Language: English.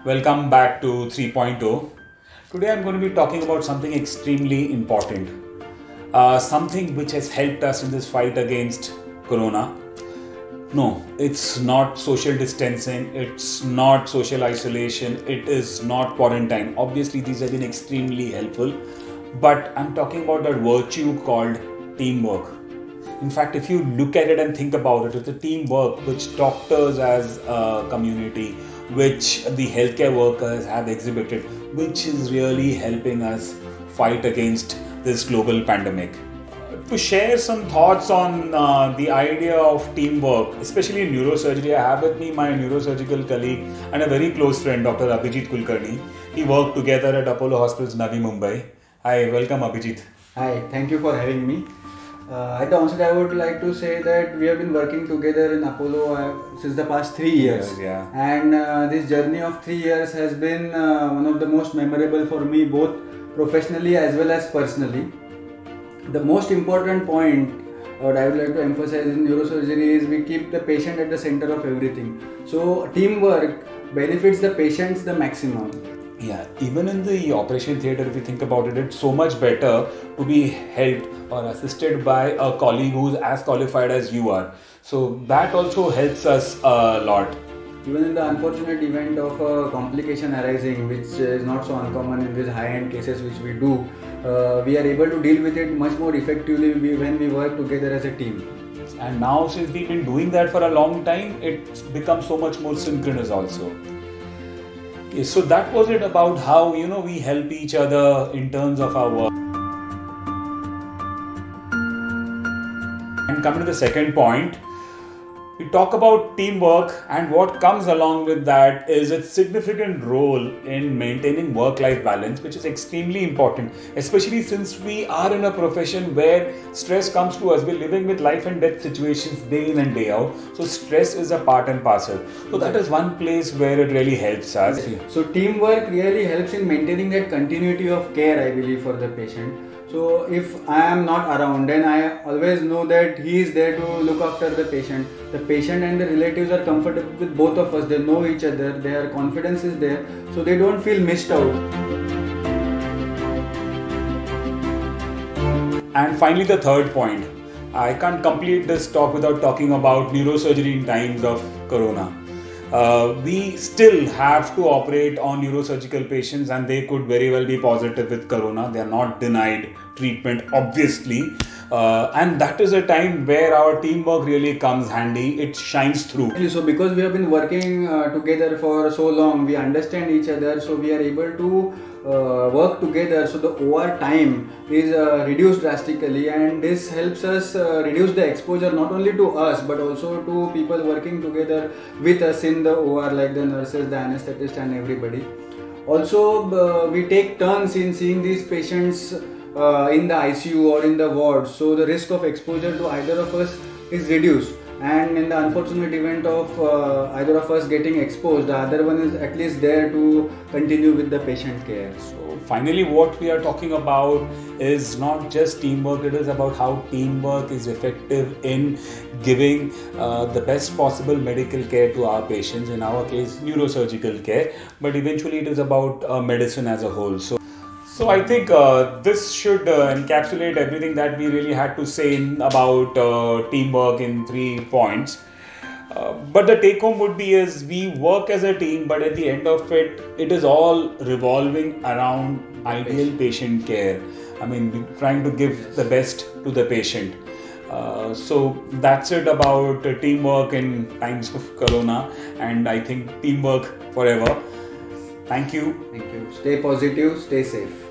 Welcome back to 3.0. Today I'm going to be talking about something extremely important. Something which has helped us in this fight against Corona. No, it's not social distancing, it's not social isolation, it is not quarantine. Obviously these have been extremely helpful. But I'm talking about that virtue called teamwork. In fact, if you look at it and think about it, it's a teamwork which doctors as a community, which the healthcare workers have exhibited, which is really helping us fight against this global pandemic. To share some thoughts on the idea of teamwork, especially in neurosurgery, I have with me my neurosurgical colleague and a very close friend, Dr. Abhijit Kulkarni. We work together at Apollo Hospitals, Navi Mumbai. Hi, welcome Abhijit. Hi, thank you for having me. At the onset, I would like to say that we have been working together in Apollo since the past 3 years. Yeah. And this journey of 3 years has been one of the most memorable for me, both professionally as well as personally. The most important point what I would like to emphasize in neurosurgery is we keep the patient at the center of everything. So teamwork benefits the patients the maximum. Yeah, even in the operation theatre, if you think about it, it's so much better to be helped or assisted by a colleague who's as qualified as you are. So that also helps us a lot. Even in the unfortunate event of a complication arising, which is not so uncommon in these high-end cases which we do, we are able to deal with it much more effectively when we work together as a team. And now since we've been doing that for a long time, it's become so much more synchronous also. So that was it about how we help each other in terms of our work. And coming to the second point, we talk about teamwork, and what comes along with that is its significant role in maintaining work-life balance, which is extremely important, especially since we are in a profession where stress comes to us. We're living with life and death situations day in and day out. So stress is a part and parcel. So that is one place where it really helps us. So teamwork really helps in maintaining that continuity of care, I believe, for the patient. So if I am not around, then I always know that he is there to look after the patient. The patient and the relatives are comfortable with both of us. They know each other. Their confidence is there. So they don't feel missed out. And finally, the third point. I can't complete this talk without talking about neurosurgery in times of Corona. We still have to operate on neurosurgical patients, and they could very well be positive with Corona. They are not denied treatment, obviously. And that is a time where our teamwork really comes handy. It shines through. So because we have been working together for so long, we understand each other, so we are able to work together. So the OR time is reduced drastically, and this helps us reduce the exposure not only to us but also to people working together with us in the OR, like the nurses, the anesthetist and everybody. Also we take turns in seeing these patients in the ICU or in the ward, so the risk of exposure to either of us is reduced. And in the unfortunate event of either of us getting exposed, the other one is at least there to continue with the patient care. So finally, what we are talking about is not just teamwork, it is about how teamwork is effective in giving the best possible medical care to our patients, in our case neurosurgical care, but eventually it is about medicine as a whole. So I think this should encapsulate everything that we really had to say about teamwork in 3 points. But the take home would be is we work as a team, but at the end of it, it is all revolving around ideal patient care. I mean, we're trying to give the best to the patient. So that's it about teamwork in times of Corona, and I think teamwork forever. Thank you. Thank you. Stay positive, stay safe.